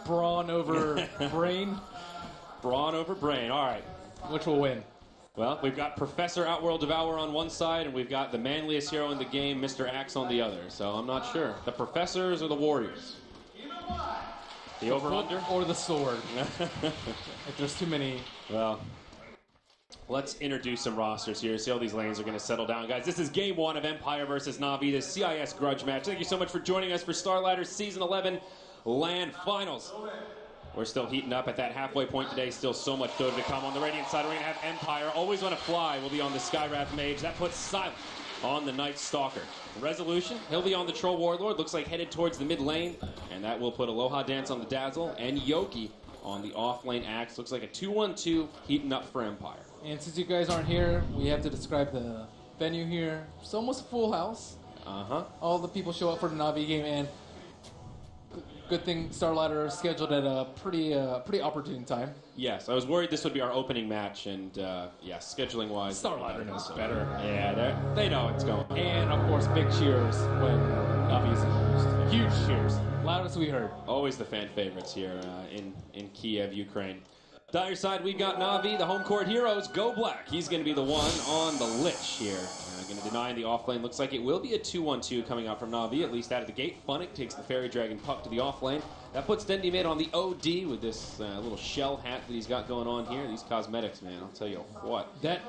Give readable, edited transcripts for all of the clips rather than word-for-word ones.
Brawn over Brain. Brawn over Brain, all right. Which will win? Well, we've got Professor Outworld Devourer on one side, and we've got the manliest hero in the game, Mr. Axe, on the other. So I'm not sure. The Professors or the Warriors? The over-under? Or the sword. If there's too many. Well, let's introduce some rosters here. See how these lanes are going to settle down. Guys, this is game one of Empire versus NaVi, the CIS grudge match. Thank you so much for joining us for Starladder Season 11 Lan Finals. We're still heating up at that halfway point today. Still so much Dota to come. On the Radiant side, we're going to have Empire. Always Want to Fly will be on the Skywrath Mage. That puts Silent on the Night Stalker. Resolution, he'll be on the Troll Warlord. Looks like headed towards the mid lane. And that will put Aloha Dance on the Dazzle. And Yoki on the off-lane Axe. Looks like a 2-1-2 heating up for Empire. And since you guys aren't here, we have to describe the venue here. It's almost a full house. All the people show up for the NaVi game, and good thing Starladder scheduled at a pretty opportune time. Yes, I was worried this would be our opening match, and yeah, scheduling-wise, Starladder knows better. Yeah, they know what's going on. And of course, big cheers when NaVi is introduced. Huge cheers, loudest we heard. Always the fan favorites here in Kiev, Ukraine. Dire side, we've got NaVi, the home court heroes. Go Black. He's going to be the one on the Lich here. Going to deny the off lane. Looks like it will be a 2-1-2 coming out from NaVi, at least out of the gate. Funnick takes the Fairy Dragon puck to the off lane. That puts Dendy mid on the OD with this little shell hat that he's got going on here. These cosmetics, man, I'll tell you what. That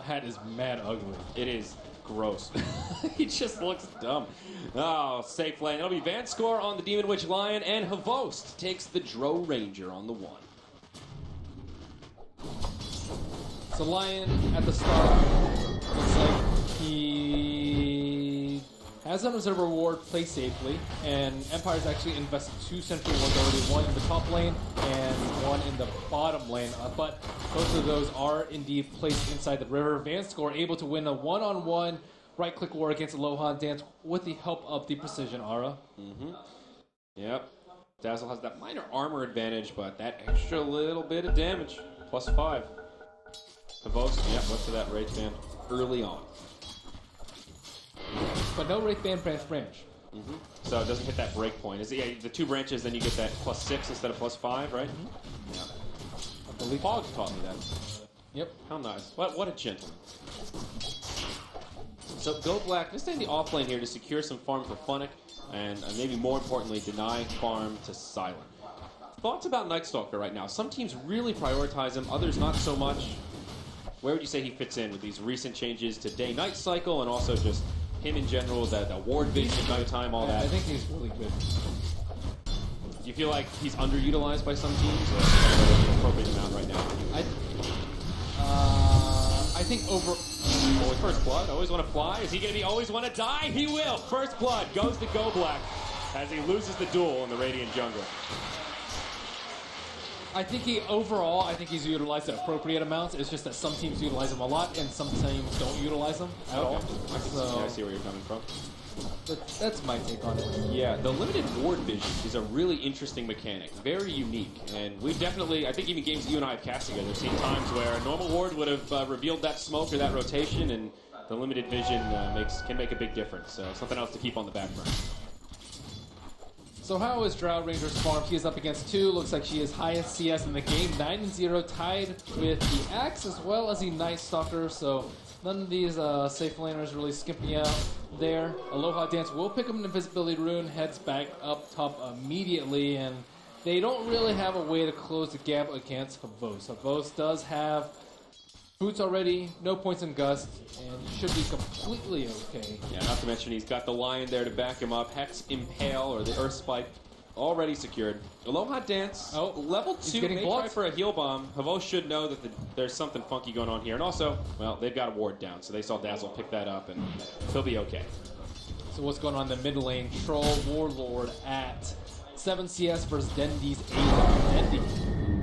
hat is mad ugly. It is gross. He just looks dumb. Oh, safe lane. It'll be Vincere on the Demon Witch Lion, and Havost takes the Dro Ranger on the one. So Lion at the start looks like he has an Observer Ward, play safely, and Empire's actually invested 2 Sentry Wards already, one in the top lane and one in the bottom lane, but both of those are indeed placed inside the river. Vincere able to win a one-on-one right-click war against Aloha Dance with the help of the Precision Aura. Yep. Dazzle has that minor armor advantage, but that extra little bit of damage. +5. Havost, yeah, went for that Wraith Band early on. But no Wraith Band branch. So it doesn't hit that break point. Is it, yeah, the 2 branches, then you get that +6 instead of +5, right? Yeah. I believe Pog taught me that. Yep. How nice. What a gentleman. So Go Black, just staying the off lane here to secure some farm for Funnick, and maybe more importantly, deny farm to Silent. Thoughts about Night Stalker right now? Some teams really prioritize him, others not so much. Where would you say he fits in with these recent changes to day-night cycle, and also just him in general, the ward vision at nighttime, all that? I think he's really good. Do you feel like he's underutilized by some teams, or an appropriate amount right now? I think over... Always First Blood, Always Want to Fly. Is he going to be Always Want to Die? He will! First Blood goes to Go Black as he loses the duel in the Radiant jungle. I think he's utilized at appropriate amounts. It's just that some teams utilize him a lot and some teams don't utilize him at all. So, I see where you're coming from. That's my take on it. Yeah, the limited ward vision is a really interesting mechanic, very unique, and we've definitely, I think even games you and I have cast together, have seen times where a normal ward would have revealed that smoke or that rotation, and the limited vision can make a big difference. So something else to keep on the back burner. So how is Drow Ranger's farm? She is up against 2. Looks like she is highest CS in the game. 9-0, tied with the Axe as well as the Night Stalker. So none of these safe laners really skipping out there. Aloha Dance will pick up an Invisibility Rune, heads back up top immediately, and they don't really have a way to close the gap against Havost. Havost does have boots already, no points in Gust, and should be completely okay. Yeah, not to mention he's got the Lion there to back him up. Hex Impale, or the Earth Spike, already secured. Aloha Dance, level 2, may try for a heal bomb. Havost should know that there's something funky going on here. And also, well, they've got a ward down, so they saw Dazzle pick that up, and he'll be okay. So what's going on in the mid lane? Troll Warlord at 7 CS versus Dendy's 8. Dendy,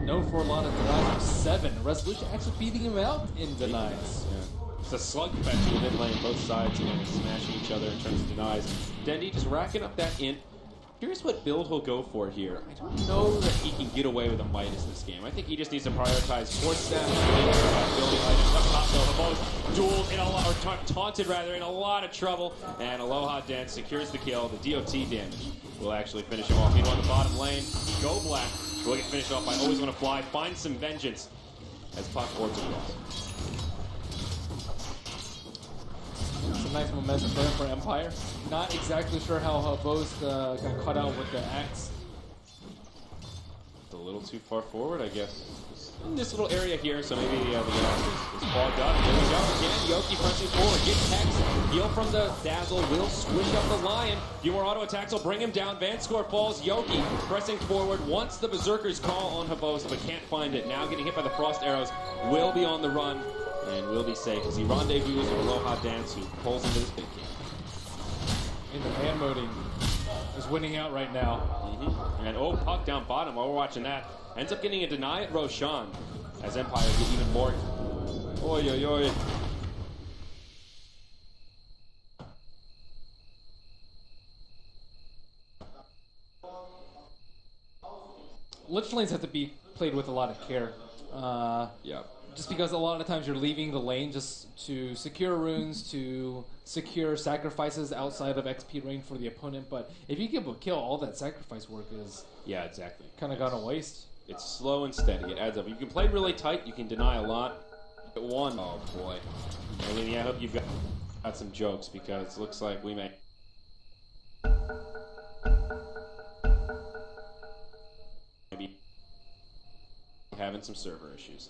known for a lot of denies of 7. Resolution actually beating him out in denies. Yeah. It's a slugfest in the mid lane, both sides, again, smashing each other in terms of denies. Dendy just racking up that int. Curious what build he'll go for here. I don't know that he can get away with a Midas this game. I think he just needs to prioritize force staff, building items up top. So Havo's dueled in a lot, or taunted rather, in a lot of trouble. And Aloha Dance secures the kill. The DOT damage will actually finish him off. Meanwhile, in the bottom lane, Go Black will get finished off by Always Wanna Fly. Find some vengeance as Puck boards across. Some nice momentum there for Empire. Not exactly sure how Havo's gonna cut out with the axe. A little too far forward, I guess. In this little area here, so maybe the grass is fogged up. Here we go again. Yoki pressing forward, gets Hex. Heal from the Dazzle will squish up the Lion. A few more auto attacks will bring him down. Vanscore falls. Yoki pressing forward. Wants the Berserker's call on Havos, but can't find it. Now getting hit by the Frost Arrows. Will be on the run and will be safe as he rendezvous with Aloha Dance, who pulls into this big game. In the man moding is winning out right now. And Puck down bottom while we're watching that. Ends up getting a deny at Roshan as Empire get even more. Oi, oi, oi. Lich lanes have to be played with a lot of care. Yeah. Just because a lot of times you're leaving the lane just to secure runes, to secure sacrifices outside of XP range for the opponent. But if you get a kill, all that sacrifice work is exactly kind of gone to waste. It's slow and steady. It adds up. You can play really tight. You can deny a lot. At one, oh boy. Merlini, I hope you've got some jokes because it looks like we may be having some server issues.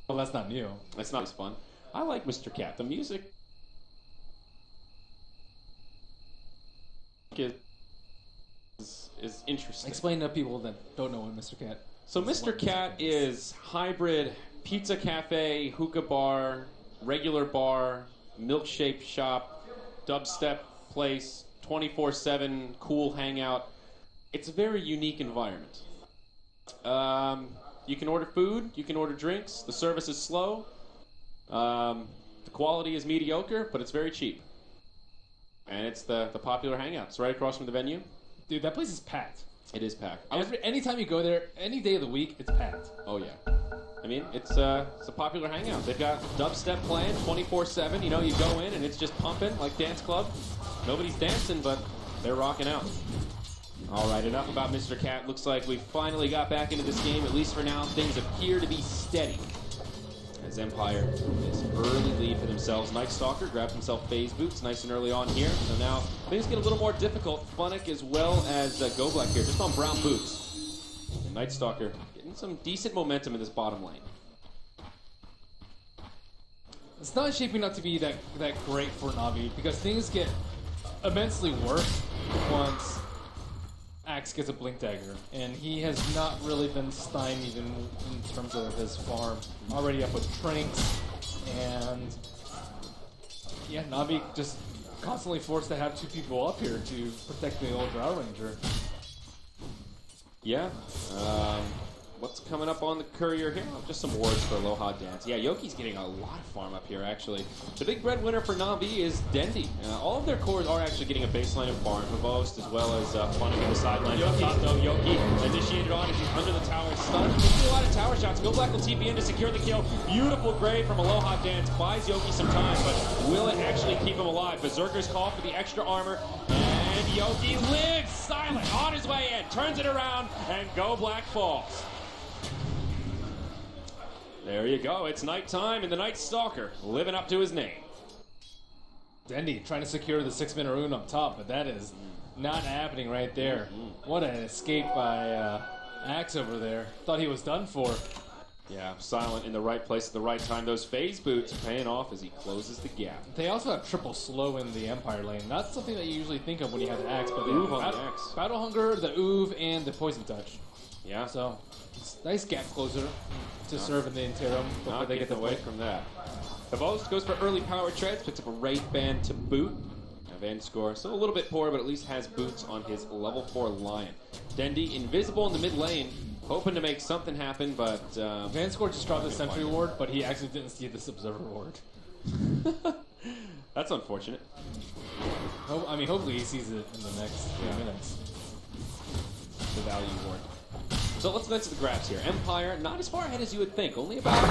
Well, that's not new. That's not as fun. I like Mr. Cat. The music is interesting. Explain to people that don't know what Mr. Cat. So Mr. Cat is hybrid pizza cafe, hookah bar, regular bar, milkshake shop, dubstep place, 24/7 cool hangout. It's a very unique environment. You can order food, you can order drinks, the service is slow, the quality is mediocre, but it's very cheap. And it's the popular hangout. It's right across from the venue. Dude, that place is packed. It is packed. Anytime you go there, any day of the week, it's packed. Oh yeah. I mean, it's a popular hangout. They've got dubstep playing 24/7. You know, you go in and it's just pumping like dance club. Nobody's dancing, but they're rocking out. All right, enough about Mr. Cat. Looks like we finally got back into this game. At least for now, things appear to be steady. As Empire this early lead for themselves. Night Stalker grabbed himself phase boots nice and early on here. So now things get a little more difficult. Funnick as well as Go Black here, just on brown boots. And Night Stalker getting some decent momentum in this bottom lane. It's not shaping up to be that great for NaVi because things get immensely worse once Axe gets a Blink Dagger, and he has not really been stymied in terms of his farm. Already up with Trinks, and yeah, NaVi just constantly forced to have two people up here to protect the old Drow Ranger. Yeah. What's coming up on the courier here? Oh, just some wards for Aloha Dance. Yeah, Yoki's getting a lot of farm up here, actually. The big breadwinner for NaVi is Dendi. All of their cores are actually getting a baseline of farm. Havost, as well as Funnick on the sideline. Up top, though, Yoki initiated on as he's under the tower, stunned. Taking a lot of tower shots. Go Black will TP in to secure the kill. Beautiful grade from Aloha Dance. Buys Yoki some time, but will it actually keep him alive? Berserker's call for the extra armor. And Yoki lives silent on his way in. Turns it around, and Go Black falls. There you go. It's nighttime, and the Night Stalker living up to his name. Dendi trying to secure the 6-minute rune up top, but that is not happening right there. What an escape by Axe over there. Thought he was done for. Yeah, silent in the right place at the right time. Those phase boots paying off as he closes the gap. They also have triple slow in the Empire lane. Not something that you usually think of when you have the Axe, but they Ooh, have Battle Hunger, the Oov, and the Poison Touch. Yeah. So, it's nice gap closer to serve in the interim before they get away from that. Havost goes for early power treads, picks up a raid band to boot. Van score still a little bit poor, but at least has boots on his level 4 Lion. Dendi invisible in the mid lane, hoping to make something happen, but Van score just dropped the sentry ward, but he actually didn't see this observer ward. That's unfortunate. I mean, hopefully he sees it in the next few minutes. The value ward. So let's get to the grabs here. Empire, not as far ahead as you would think. Only about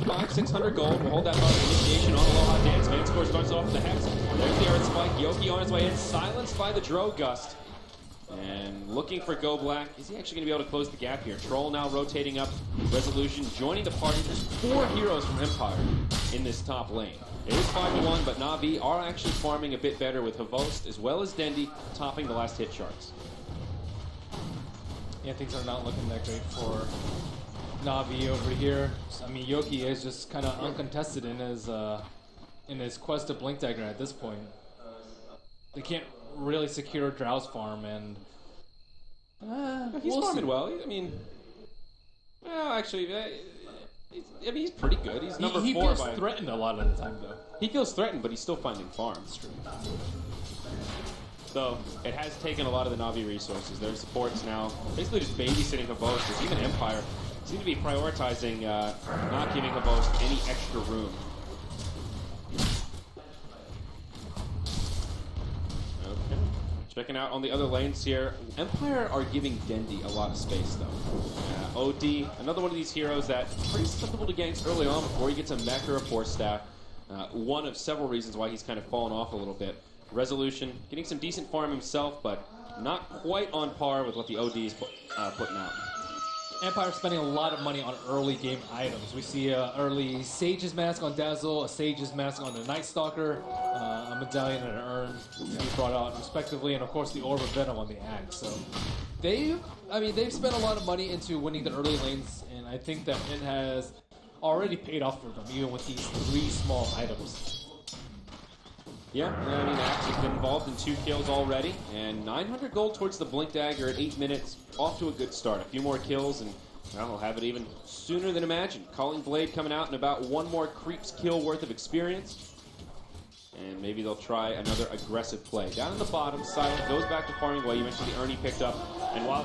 500-600 gold. We'll hold that thought of initiation on Aloha Dance. Van score starts off with the Hex. There's the Earth Spike. Yoki on his way in, silenced by the Dro Gust. And looking for Go Black. Is he actually going to be able to close the gap here? Troll now rotating up. Resolution joining the party. There's 4 heroes from Empire in this top lane. It is 5-1, but NaVi are actually farming a bit better with Havost as well as Dendi topping the last hit charts. Yeah, things are not looking that great for NaVi over here. I mean, Yoki is just kind of uncontested in his quest to Blink Dagger at this point. They can't really secure Drow's farm, and he's farming well. I mean, well, actually, he's pretty good. He's number 4. He feels threatened a lot of the time, though. He feels threatened, but he's still finding farms. True. So it has taken a lot of the NaVi resources. Their supports now basically just babysitting Havost, as even Empire seem to be prioritizing not giving Havost any extra room. Okay. Checking out on the other lanes here. Empire are giving Dendi a lot of space, though. OD, another one of these heroes that pretty susceptible to ganks early on before he gets a mech or a force staff. One of several reasons why he's kind of fallen off a little bit. Resolution, getting some decent farm himself, but not quite on par with what the OD is putting out. Empire spending a lot of money on early game items. We see an early Sage's Mask on Dazzle, a Sage's Mask on the Night Stalker, a medallion and an urn to be brought out respectively, and of course the Orb of Venom on the Axe. So they've spent a lot of money into winning the early lanes, and I think that it has already paid off for them, even with these 3 small items. Yeah, I mean, Axe has been involved in 2 kills already, and 900 gold towards the Blink Dagger at 8 minutes. Off to a good start. A few more kills, and well, he'll have it even sooner than imagined. Calling Blade coming out in about 1 more Creep's kill worth of experience. And maybe they'll try another aggressive play. Down in the bottom, Silent goes back to farming. Well, you mentioned the Ernie picked up. And while...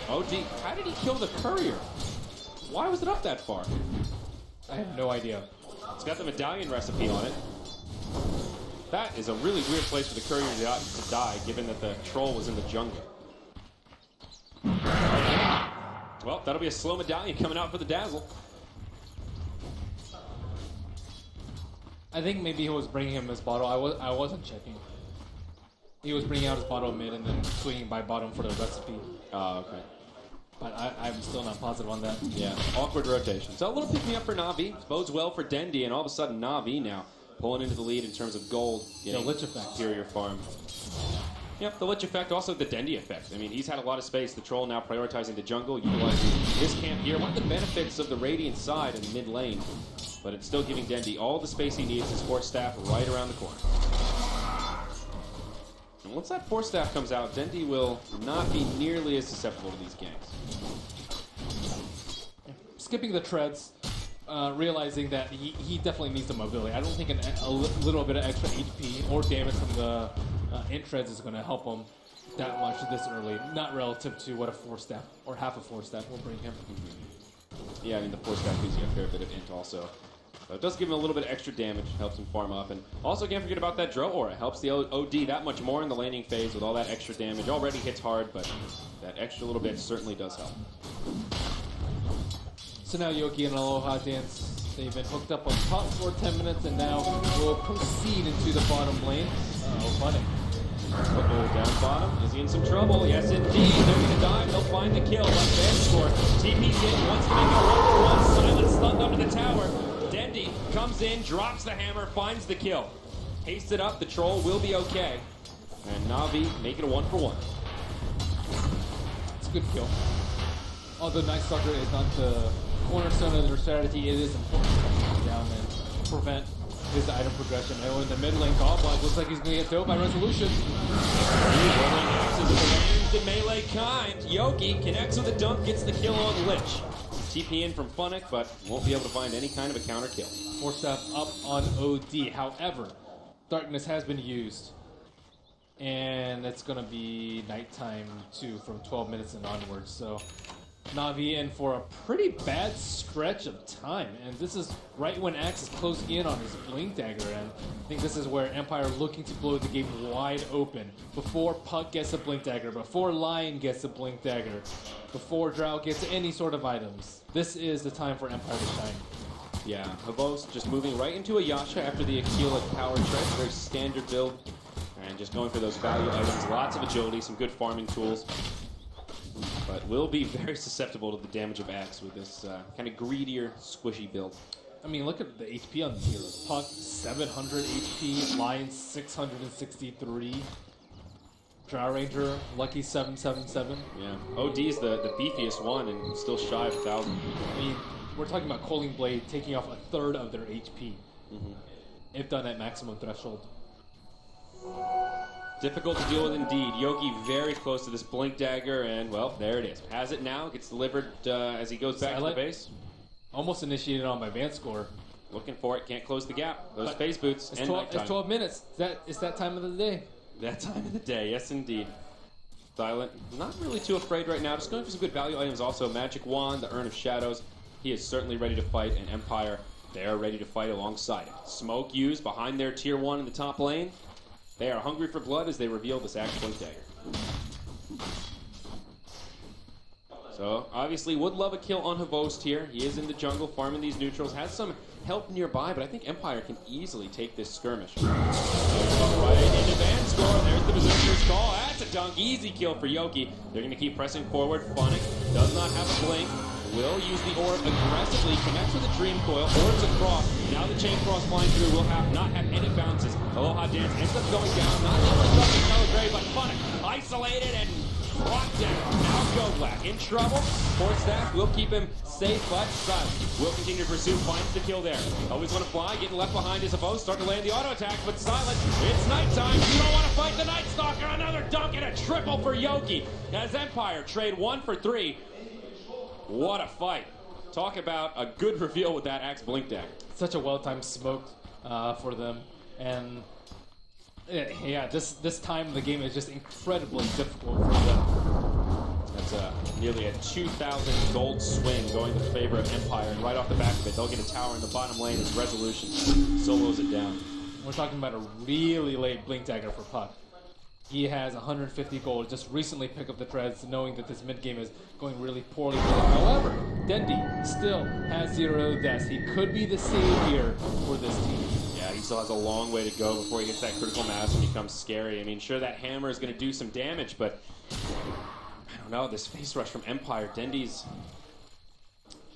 Oh, gee. How did he kill the Courier? Why was it up that far? I have no idea. It's got the medallion recipe on it. That is a really weird place for the Courier to die, given that the troll was in the jungle. Well, that'll be a slow medallion coming out for the Dazzle. I think maybe he was bringing him his bottle. I wasn't checking. He was bringing out his bottle mid and then swinging by bottom for the recipe. Oh, okay. But I'm still not positive on that. Yeah, awkward rotation. So a little pick-me-up for NaVi. Bodes well for Dendi, and all of a sudden NaVi now pulling into the lead in terms of gold. The Lich effect. Interior farm. Yep, the Lich effect, also the Dendi effect. I mean, he's had a lot of space. The Troll now prioritizing the jungle, utilizing this camp here. One of the benefits of the Radiant side in mid lane, but it's still giving Dendi all the space he needs. His Force Staff right around the corner. And once that Force Staff comes out, Dendi will not be nearly as susceptible to these ganks. Skipping the treads, realizing that he definitely needs some mobility. I don't think a little bit of extra HP or damage from the int treads is going to help him that much this early, not relative to what a Force Staff or half a Force Staff will bring him. Yeah, I mean, the Force Staff gives you a fair bit of int also. So it does give him a little bit of extra damage, helps him farm up. And also, can't forget about that Dro Aura. Helps the OD that much more in the laning phase with all that extra damage. Already hits hard, but that extra little bit certainly does help. So now Yoki and Aloha Dance, they've been hooked up on top for 10 minutes and now will proceed into the bottom lane. Uh-oh, funny. Uh-oh, down bottom. Is he in some trouble? Yes, indeed. They're going to dive. They'll find the kill. Left Van score. TP's in. Wants to make it 1-1. Silent stunned under the tower. Dendi comes in, drops the hammer, finds the kill. Hastes it up. The Troll will be okay. And NaVi make it a 1-for-1. It's a good kill. Although Night Stalker is not the cornerstone of their strategy, it is important to come down and prevent his item progression. And in the mid lane, Godblock looks like he's going to get killed by Resolution. The melee kind. Yoki connects with a dunk, gets the kill on Lich. TP in from Funnick, but won't be able to find any kind of a counter kill. Force staff up on OD. However, Darkness has been used. And it's going to be nighttime too from 12 minutes and onwards. So NaVi in for a pretty bad stretch of time. And this is right when Axe is closing in on his Blink Dagger. And I think this is where Empire looking to blow the game wide open. Before Puck gets a Blink Dagger, before Lion gets a Blink Dagger, before Drow gets any sort of items. This is the time for Empire to shine. Yeah, Havos just moving right into a Yasha after the Aquila Power Tread. Very standard build. And just going for those value items. Lots of agility, some good farming tools. But will be very susceptible to the damage of Axe with this kind of greedier, squishy build. I mean, look at the HP on these heroes. Puck, 700 HP. Lion, 663. Drow Ranger, lucky 777. Yeah, OD is the beefiest one and still shy of 1,000. I mean, we're talking about Coaling Blade taking off a third of their HP. If done at maximum threshold. Difficult to deal with indeed. Yogi very close to this Blink Dagger, and well, there it is. Has it now, gets delivered as he goes back to the base. Almost initiated on by Vanscore. Looking for it, can't close the gap. Those phase boots it's and 12 minutes. It's that time of the day. That time of the day, yes indeed. Silent, not really too afraid right now. Just going for some good value items also. Magic Wand, the Urn of Shadows. He is certainly ready to fight, and Empire, they are ready to fight alongside him. Smoke used behind their tier 1 in the top lane. They are hungry for blood as they reveal this Axe Blink Dagger. So, obviously, would love a kill on Havost here. He is in the jungle, farming these neutrals. Has some help nearby, but I think Empire can easily take this skirmish. Right into Vanscore. There's the Berserker's call. That's a dunk. Easy kill for Yoki. They're going to keep pressing forward. Funnick does not have a blink. Will use the orb aggressively, connects with a Dream Coil, orbs across. Now the Chain Cross flying through will not have any bounces. Aloha Dance ends up going down, not able to stop the Telegrave, but Funnick isolated and brought down. Now Goblack in trouble. Force Staff will keep him safe, but Silent will continue to pursue, finds the kill there. Always want to fly, getting left behind is opposed, start to land the auto attack, but Silent, it's nighttime. You don't want to fight the Night Stalker. Another dunk and a triple for Yoki as Empire trade 1 for 3. What a fight. Talk about a good reveal with that Axe Blink Dagger. Such a well-timed smoke for them. And yeah, this time of the game is just incredibly difficult for them. That's nearly a 2,000 gold swing going in favor of Empire. And right off the back of it, they'll get a tower in the bottom lane as Resolution solos it down. We're talking about a really late Blink Dagger for Puck. He has 150 gold, just recently picked up the treads, knowing that this mid-game is going really poorly for him. However, Dendi still has 0 deaths. He could be the savior for this team. Yeah, he still has a long way to go before he gets that critical mass and becomes scary. I mean, sure, that hammer is going to do some damage, but I don't know, this face rush from Empire, Dendi's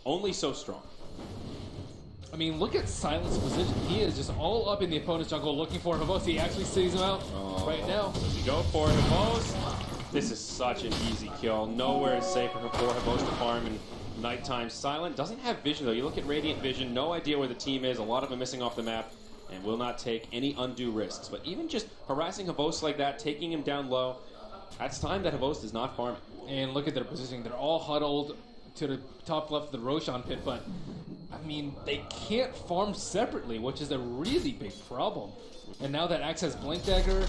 only so strong. I mean, look at Silent's position. He is just all up in the opponent's jungle looking for Havost. He actually sees him out right now. Does he go for Havost? This is such an easy kill. Nowhere is safer for Havost to farm in nighttime. Silent doesn't have vision, though. You look at Radiant Vision, no idea where the team is. A lot of them missing off the map and will not take any undue risks. But even just harassing Havost like that, taking him down low, that's time that Havost is not farming. And look at their positioning. They're all huddled to the top left of the Roshan pit, but I mean, they can't farm separately, which is a really big problem. And now that Axe has Blink Dagger,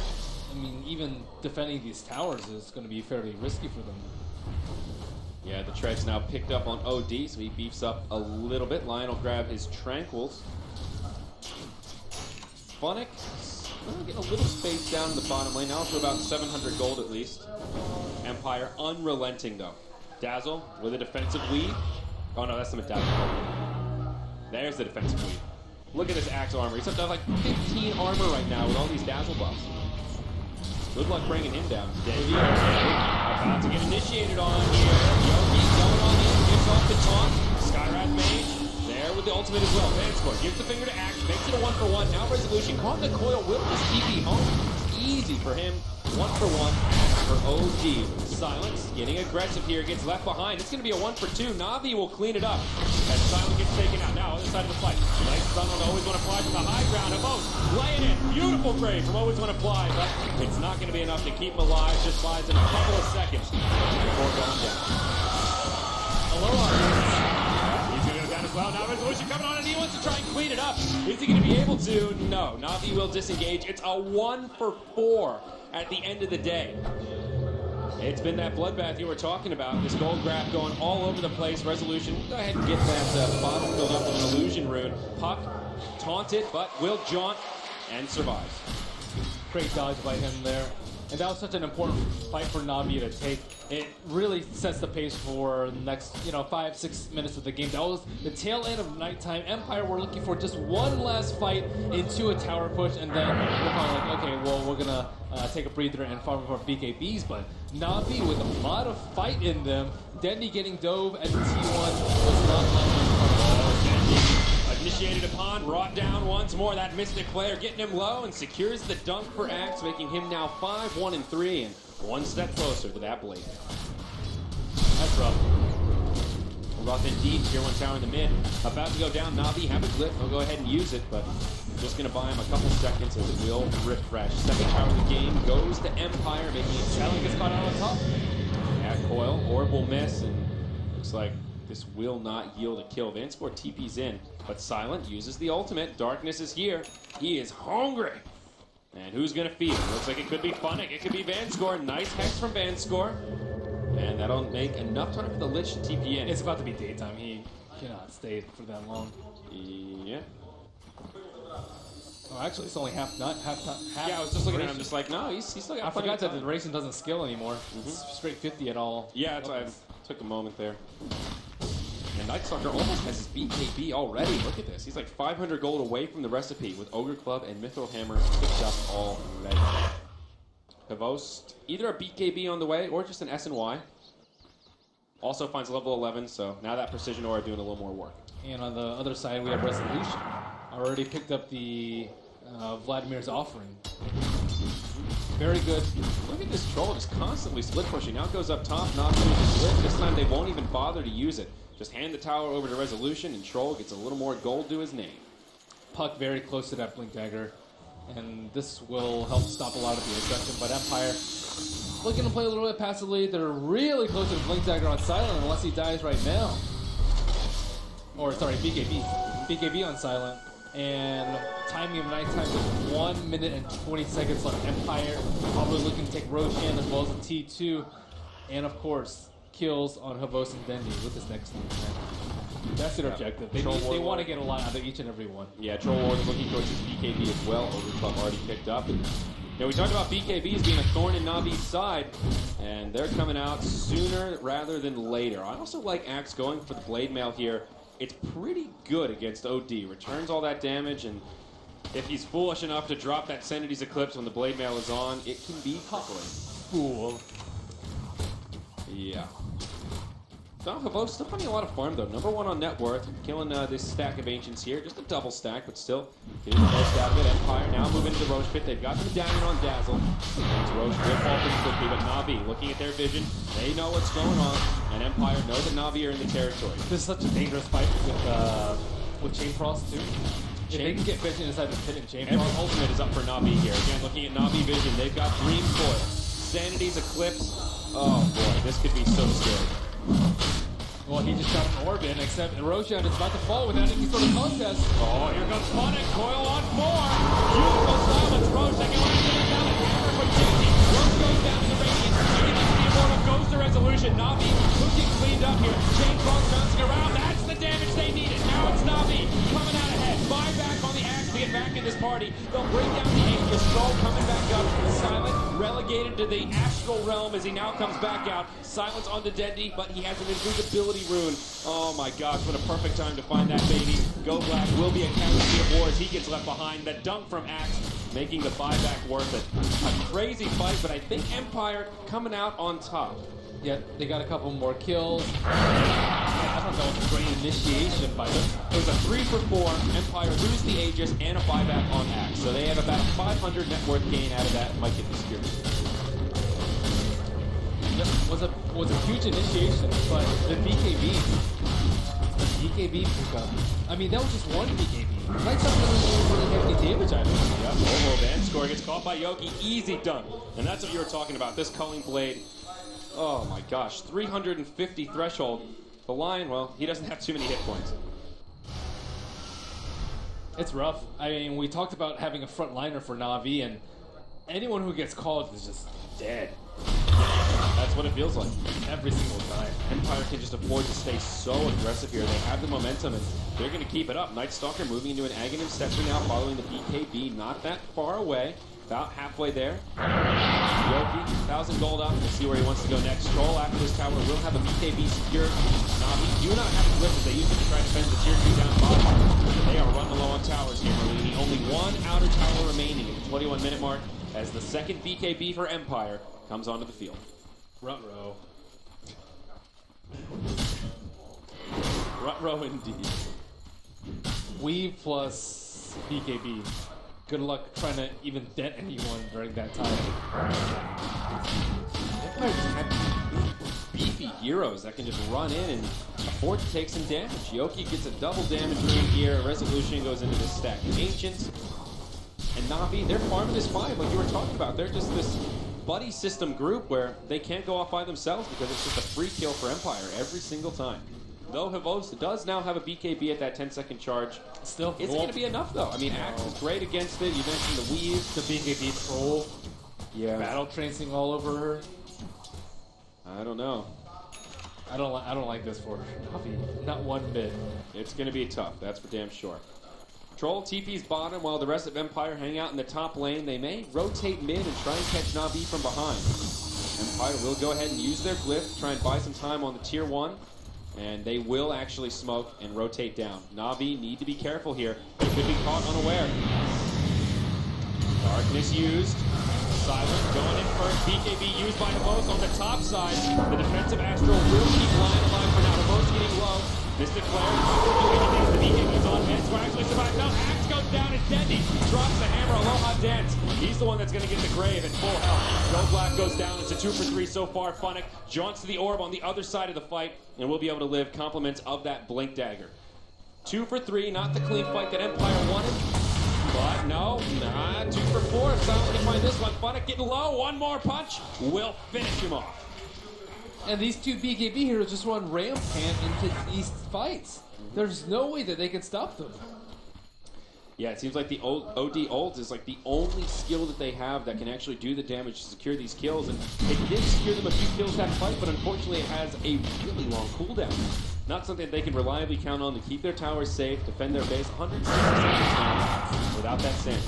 I mean, even defending these towers is going to be fairly risky for them. Yeah, the tread's now picked up on OD, so he beefs up a little bit. Lion will grab his Tranquils. Funnick, getting a little space down in the bottom lane, now to about 700 gold at least. Empire unrelenting, though. Dazzle with a defensive weave. Oh no, that's the Dazzle. There's the defensive weave. Look at this Axe armor. He's up to like 15 armor right now with all these Dazzle buffs. Good luck bringing him down. Davey about to get initiated on here. Yogi going on in, gets off the taunt. Skyrat Mage there with the ultimate as well. Vanscore gives the finger to Axe, makes it a 1-for-1. Now Resolution caught the coil, will just TP home. Easy for him. 1-for-1 for OD. Silence getting aggressive here, gets left behind. It's going to be a 1-for-2. NaVi will clean it up as Silence gets taken out. Now, other side of the fight. Nice stun on Always Want to Fly from the high ground. Havost laying in. Beautiful grade from Always Want to Fly, but it's not going to be enough to keep him alive. Just buys him a couple of seconds before going down. Aloha. well. Now Resolution coming on, and he wants to try and clean it up. Is he going to be able to? No. NaVi will disengage. It's a 1 for 4 at the end of the day. It's been that bloodbath you were talking about. This gold grab going all over the place. Resolution, go ahead and get that bottom filled up with an illusion rune. Puck, taunted, but will jaunt and survives. Great dodge by him there. And that was such an important fight for NaVi to take. It really sets the pace for the next, 5-6 minutes of the game. That was the tail end of nighttime. Empire were looking for just one last fight into a tower push, and then we're probably like, okay, well, we're gonna take a breather and farm for BKBs. But NaVi with a lot of fight in them. Dendy getting dove at the T1 was not letting Initiated upon, brought down once more. That Mystic player getting him low and secures the dunk for Axe, making him now 5-1-3 and one step closer to that blade. That's rough. Rough indeed. Tier 1 tower in the mid. About to go down. NaVi have a glyph. He'll go ahead and use it, but just going to buy him a couple seconds as it will refresh. Second tower of the game goes to Empire, making it Silent gets caught out on top. At coil. Orb will miss, and looks like this will not yield a kill. Vincere TP's in, but Silent uses the ultimate. Darkness is here. He is hungry. And who's going to feed him? Looks like it could be Funnick. It could be Vincere. Nice hex from Vincere. And that'll make enough time for the Lich to TP in. It's about to be daytime. He cannot stay for that long. Yeah. Oh, actually, it's only half. Yeah, I was just looking at him, just like, no, he's still got. I forgot that the racing doesn't scale anymore. It's straight 50 at all. Yeah, that's why I took a moment there. And Nightstalker almost has his BKB already. Look at this. He's like 500 gold away from the recipe with Ogre Club and Mithril Hammer picked up already. Havost, either a BKB on the way or just an S&Y. Also finds level 11, so now that Precision Aura doing a little more work. And on the other side, we have Resolution. Already picked up the Vladimir's offering. Very good. Look at this troll just constantly split pushing. Now it goes up top, not using split. This time they won't even bother to use it. Just hand the tower over to Resolution, and Troll gets a little more gold to his name. Puck very close to that Blink Dagger, and this will help stop a lot of the aggression. But Empire looking to play a little bit passively. They're really close to the Blink Dagger on Silent unless he dies right now. Or, sorry, BKB. BKB on Silent. And timing of nighttime with 1 minute and 20 seconds left. Empire probably looking to take Roshan as well as a T2. And, of course, kills on Havost and Dendy with this next one. That's their objective. They want to get a lot out of each and every one. Yeah, Troll Ward looking towards his BKB as well. Ogre Club already picked up. And, we talked about BKBs being a thorn in Navi's side, and they're coming out sooner rather than later. I also like Axe going for the Blade Mail here. It's pretty good against OD. Returns all that damage, and if he's foolish enough to drop that Sanity's Eclipse when the Blade Mail is on, it can be crippling. Fool. Yeah. Havost still finding a lot of farm, though. Number 1 on net worth. Killing this stack of Ancients here. Just a double stack, but still getting the most out of it. Empire now moving into the Roche Pit. They've got the medallion on Dazzle. And Roche will fall pretty quickly, but NaVi looking at their vision. They know what's going on, and Empire know that NaVi are in the territory. This is such a dangerous fight with Chain Frost, too. If they can get vision inside the pit and Chain Frost. Every ultimate is up for NaVi here. Again, looking at NaVi vision. They've got Dream Coil, Sanity's Eclipse. Oh, boy, this could be so scary. Well, he just got an orb in, except Roshan is about to fall without any sort of contest. Oh, here comes Funnick. Coil on 4. Beautiful silence. Roshan going to the down. Hammer from Jackie. Roche goes down to the Radiant. The Immortal goes to Resolution. NaVi looking cleaned up here. Chain Frost bouncing around. That's the damage they needed. Now it's NaVi coming out ahead. Buyback on the Axe to get back in this party. They'll bring down the Aegis. Skull coming back up. Silent relegated to the astral realm as he now comes back out. Silence onto Dendy, but he has an invisibility rune. Oh my gosh, what a perfect time to find that baby. Go Black will be a casualty of war as he gets left behind. The dunk from Axe making the buyback worth it. A crazy fight, but I think Empire coming out on top. Yeah, they got a couple more kills. I don't know, it was a great initiation by them. It was a 3 for 4. Empire lose the Aegis and a buyback on Axe. So they have about a 500 net worth gain out of that and might get the Spirit. Yep, was a huge initiation, but the BKB pickup. I mean, that was just one BKB. Like something that really heavy damage out of it. Yep, Ovo Vanscore gets caught by Yoki. Easy done. And that's what you were talking about. This Culling Blade. Oh my gosh, 350 threshold. The Lion, well, he doesn't have too many hit points. It's rough. I mean, we talked about having a frontliner for NaVi, and anyone who gets called is just dead. That's what it feels like. Every single time. Empire can just afford to stay so aggressive here. They have the momentum, and they're going to keep it up. Night Stalker moving into an Aghanim sector now, following the BKB. Not that far away. About halfway there. Zyori, 1,000 gold up. We'll see where he wants to go next. Troll after this tower will have a BKB secured. NaVi do not have a glyph as they use it to try to defend the tier 2 down bottom. They are running low on towers here, Merlini. Only one outer tower remaining at the 21-minute mark as the second BKB for Empire comes onto the field. Ruh-roh. Ruh-roh indeed. Weave plus BKB. Good luck trying to even dent anyone during that time. Empire just have beefy heroes that can just run in and afford to take some damage. Yoki gets a double damage rune here. Resolution goes into this stack. Ancients and NaVi, they're farming this 5 like you were talking about. They're just this buddy system group where they can't go off by themselves because it's just a free kill for Empire every single time. Though Havos does now have a BKB at that 10-second charge. Still, it's going to be enough though. I mean, Axe is great against it. You mentioned the weave. The BKB troll. Yeah. Battle tracing all over her. I don't know. I don't like this for NaVi. Not one bit. It's going to be tough. That's for damn sure. Troll TP's bottom while the rest of Empire hang out in the top lane. They may rotate mid and try and catch NaVi from behind. Empire will go ahead and use their glyph, try and buy some time on the tier 1. And they will actually smoke and rotate down. NaVi need to be careful here. They could be caught unaware. Darkness used. Silent going in first. BKB used by Havos on the top side. The defensive Astral will keep Lion alive for now. Havos getting low. Mystic Flare not going to do anything. The BKB's on mid. So actually survives. No, Axe goes down as Dendi drops the hammer. Aloha Dance. He's the one that's going to get the grave at full health. Go Black goes down. It's a 2 for 3 so far. Funnick jaunts to the orb on the other side of the fight, and we'll be able to live compliments of that Blink Dagger. 2 for 3, not the clean fight that Empire wanted. But no, 2 for 4. Silent can find this one. Funnick getting low. One more punch will finish him off. And these two BKB heroes just run rampant into these fights. There's no way that they can stop them. Yeah, it seems like the OD ult is like the only skill that they have that can actually do the damage to secure these kills. And it did secure them a few kills that fight, but unfortunately it has a really long cooldown. Not something they can reliably count on to keep their towers safe, defend their base 160 seconds without that sand.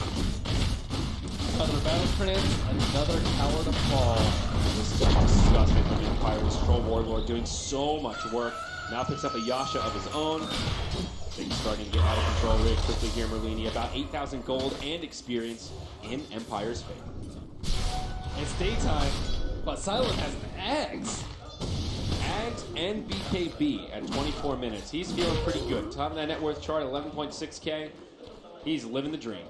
Another battle trance, another tower to fall. This is disgusting from Empire. This Troll Warlord doing so much work. Now picks up a Yasha of his own. Things starting to get out of control really quickly here, Merlini. About 8,000 gold and experience in Empire's favor. It's daytime, but Silent has an Axe. Ags and BKB at 24 minutes. He's feeling pretty good. Top of that net worth chart, 11.6K. He's living the dream.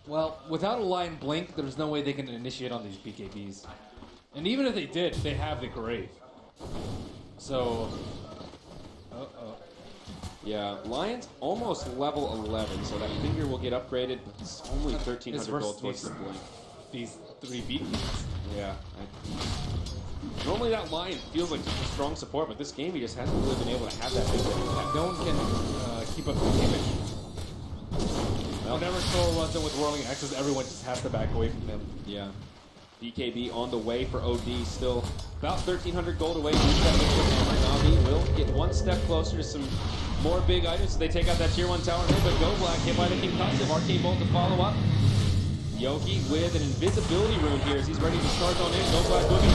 Well, without a Lion Blink, there's no way they can initiate on these BKBs. And even if they did, they have the grave. So, yeah, Lion's almost level 11, so that finger will get upgraded, but it's only 1,300 gold towards the blink. These 3 BKBs. Yeah. Normally that Lion feels like such a strong support, but this game he just hasn't really been able to have that big impact. No one can keep up the damage. Well, whenever Troll runs in with Whirling Axes, everyone just has to back away from him. Yeah. BKB on the way for OD, still about 1,300 gold away from that liquid hammer. NaVi will get one step closer to some more big items. So they take out that tier 1 tower here, but Go Black hit by the concussive. Arcane Bolt to follow up. Yoki with an invisibility rune here as he's ready to charge on in. Go Black moving.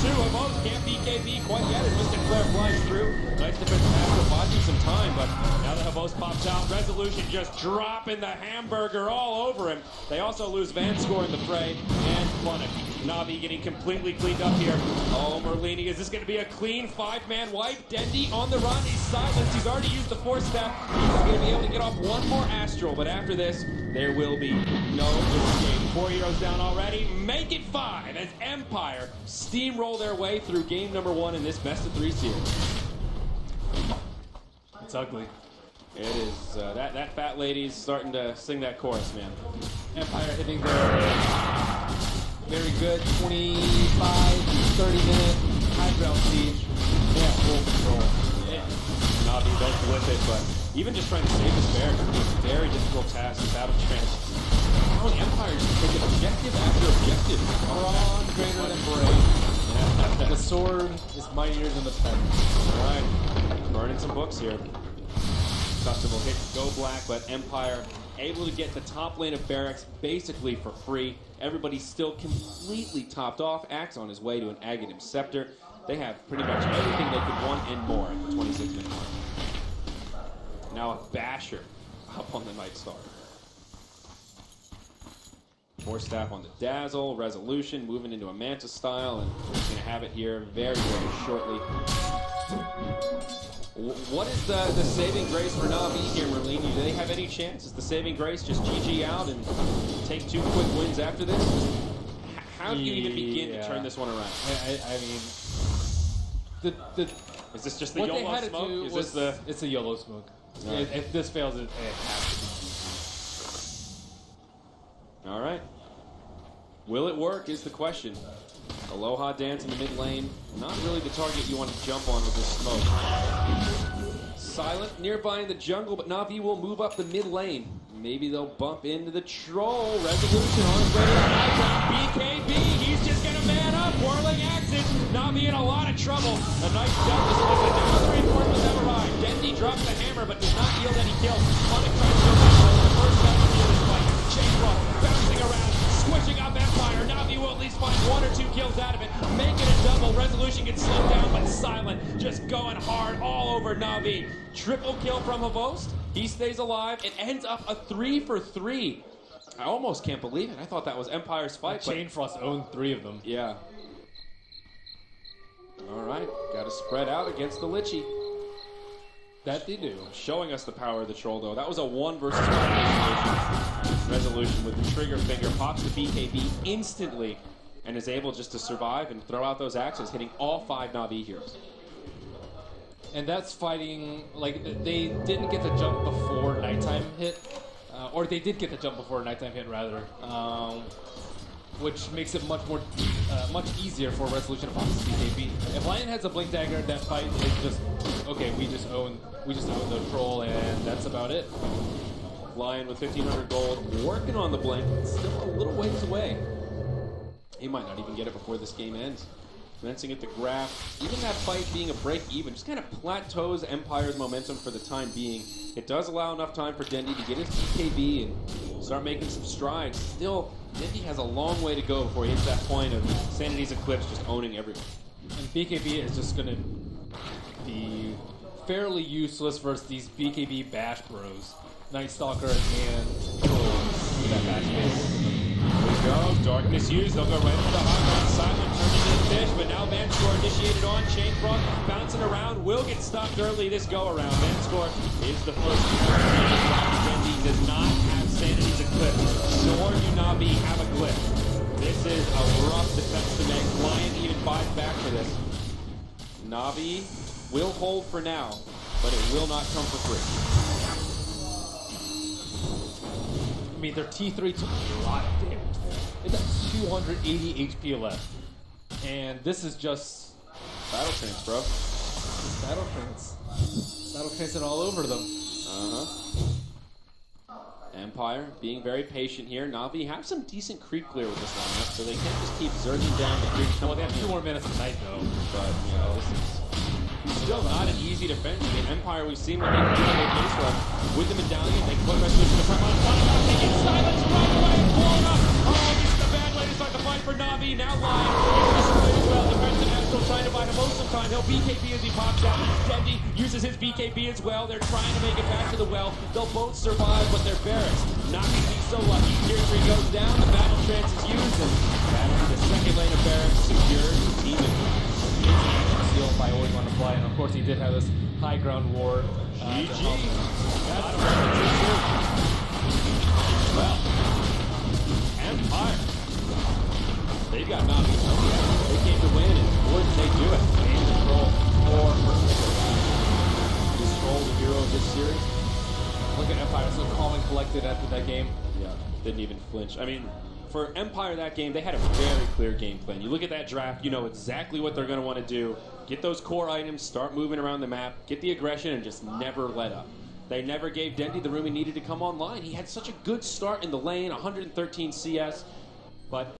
Two of those can't BKB quite yet as Mystic Flare flies through. Nice defensive after botching some time, but now that Havos pops out, Resolution just dropping the hamburger all over him. They also lose Vanscore in the fray, and Funnick. NaVi getting completely cleaned up here. Oh, Merlini, is this going to be a clean 5-man wipe? Dendi on the run, he's silenced, he's already used the 4-step. He's going to be able to get off one more Astral, but after this, there will be no escape. 4 heroes down already, make it 5 as Empire steamroll their way through game number 1 in this best-of-3 series. It's ugly. It is. That fat lady's starting to sing that chorus, man. Empire hitting their very good 25 to 30 minute high ground siege. They have full control. Yeah. Navi, they'll flip it, but even just trying to save this bear is a very difficult task. The battle trance. How the Empire just taking objective after objective. Brawn greater than brave. Yeah. The sword is mightier than the pen. All right, burning some books here. Custom will hit Go Black, but Empire able to get the top lane of Barracks basically for free. Everybody's still completely topped off. Axe on his way to an Aghanim Scepter. They have pretty much everything they could want and more at the 26-minute mark. Now a Basher up on the Night Star. More staff on the Dazzle, Resolution, moving into a Manta style, and we're going to have it here very, very shortly. What is the saving grace for NaVi here, Merlini? Do they have any chance? Is the saving grace just GG out and take 2 quick wins after this? How do you even begin to turn this one around? I mean, is this just the YOLO smoke? It's a YOLO smoke. Right. If this fails, it has to be. All right. Will it work is the question. Aloha dance in the mid lane. Not really the target you want to jump on with this smoke. Silent nearby in the jungle, but NaVi will move up the mid lane. Maybe they'll bump into the troll. Resolution on his way to the high ground. BKB, he's just going to man up. Whirling axes. NaVi in a lot of trouble. A nice jump to split, but now the reinforcements have arrived. Dendi drops the hammer, but does not yield any kills. Onyx tries to go back for the first time in this fight. Chainball bouncing around, squishing up Empire. NaVi will at least find 1 or 2 kills out of it. Make it a double. Resolution gets slowed down, but Silent just going hard all over NaVi. Triple kill from Havost. He stays alive. It ends up a 3 for 3. I almost can't believe it. I thought that was Empire's fight. Chainfrost owned 3 of them. Yeah. All right. Got to spread out against the Lichy. That they do. Showing us the power of the troll, though. That was a 1 versus 1 resolution with the trigger finger. Pops the BKB instantly and is able just to survive and throw out those axes, hitting all 5 NaVi heroes. And that's fighting, like, they didn't get the jump before nighttime hit. Or they did get the jump before nighttime hit, rather. Which makes it much easier for Resolution to pop this BKB. If Lion has a Blink Dagger in that fight, it's just, okay, we just own the troll, and that's about it. Lion with 1,500 gold, working on the Blink, still a little ways away. He might not even get it before this game ends. Commencing at the graph. Even that fight being a break even just kind of plateaus Empire's momentum for the time being. It does allow enough time for Dendi to get his BKB and start making some strides. Still, Dendi has a long way to go before he hits that point of Sanity's Eclipse just owning everyone. And BKB is just going to be fairly useless versus these BKB bash bros. Night Stalker and Troll with that bash base. There we go. Darkness used. They'll go right into the hot ground. Silent turning into fish, but now Vanscore initiated on. Chainfrost bouncing around. Will get stopped early this go around. Vanscore is the first. Dendi does not have Sanity's Eclipse, nor do NaVi have a glyph. This is a rough defense to make. Lion even buys back for this. NaVi will hold for now, but it will not come for free. I mean, their T3 took a lot of damage. It has 280 HP left. And this is just... Battle Trance, bro. Battle Trance. Battle Trance all over them. Empire being very patient here. NaVi have some decent creep clear with this lineup, so they can't just keep zerging down the creep. Well, they have 2 more minutes tonight, though. But, you know, this is still not an easy defense. I mean, Empire, we've seen when they can do their base run with the medallion, they put Resolution to the front line. They get silence right away, blown up. Oh, this is a bad way to start the fight for NaVi. Now Lion is displayed as well. Defensive Astral trying to buy him most of the time. He'll BKB as he pops out. Dendi uses his BKB as well. They're trying to make it back to the well. They'll both survive, but they're Barracks. NaVi being so lucky. Tier 3 goes down. The battle trance is used, and back to the second lane of Barracks secured. Demon. Steal if I always want to fly, and of course he did have this high ground ward. GG. Well, Empire. They've got NaVi. They came to win, and boy, did they do it. Game control for This troll, the hero of this series. Look at Empire, so calm and collected after that game. Yeah, didn't even flinch. I mean, for Empire that game, they had a very clear game plan. You look at that draft, you know exactly what they're going to want to do. Get those core items, start moving around the map, get the aggression, and just never let up. They never gave Dendy the room he needed to come online. He had such a good start in the lane, 113 CS, but